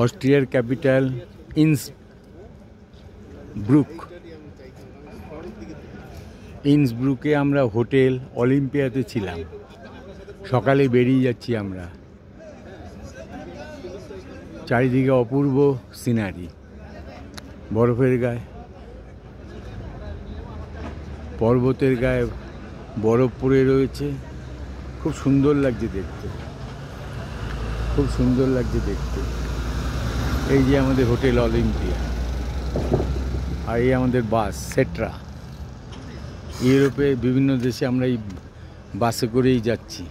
অস্ট্রিয়ার ক্যাপিটাল ইন্সব্রুকে আমরা হোটেল অলিম্পিয়াতে ছিলাম। সকালে বেরিয়ে যাচ্ছি আমরা। চারিদিকে অপূর্ব সিনারি, বরফের গায়ে, পর্বতের গায়ে বরফ পড়ে রয়েছে। খুব সুন্দর লাগছে দেখতে, খুব সুন্দর লাগছে দেখতে। এই যে আমাদের হোটেল অলিম্পিয়া, আর এই আমাদের বাস সেট্রা। ইউরোপে বিভিন্ন দেশে আমরা এই বাসে করেই যাচ্ছি।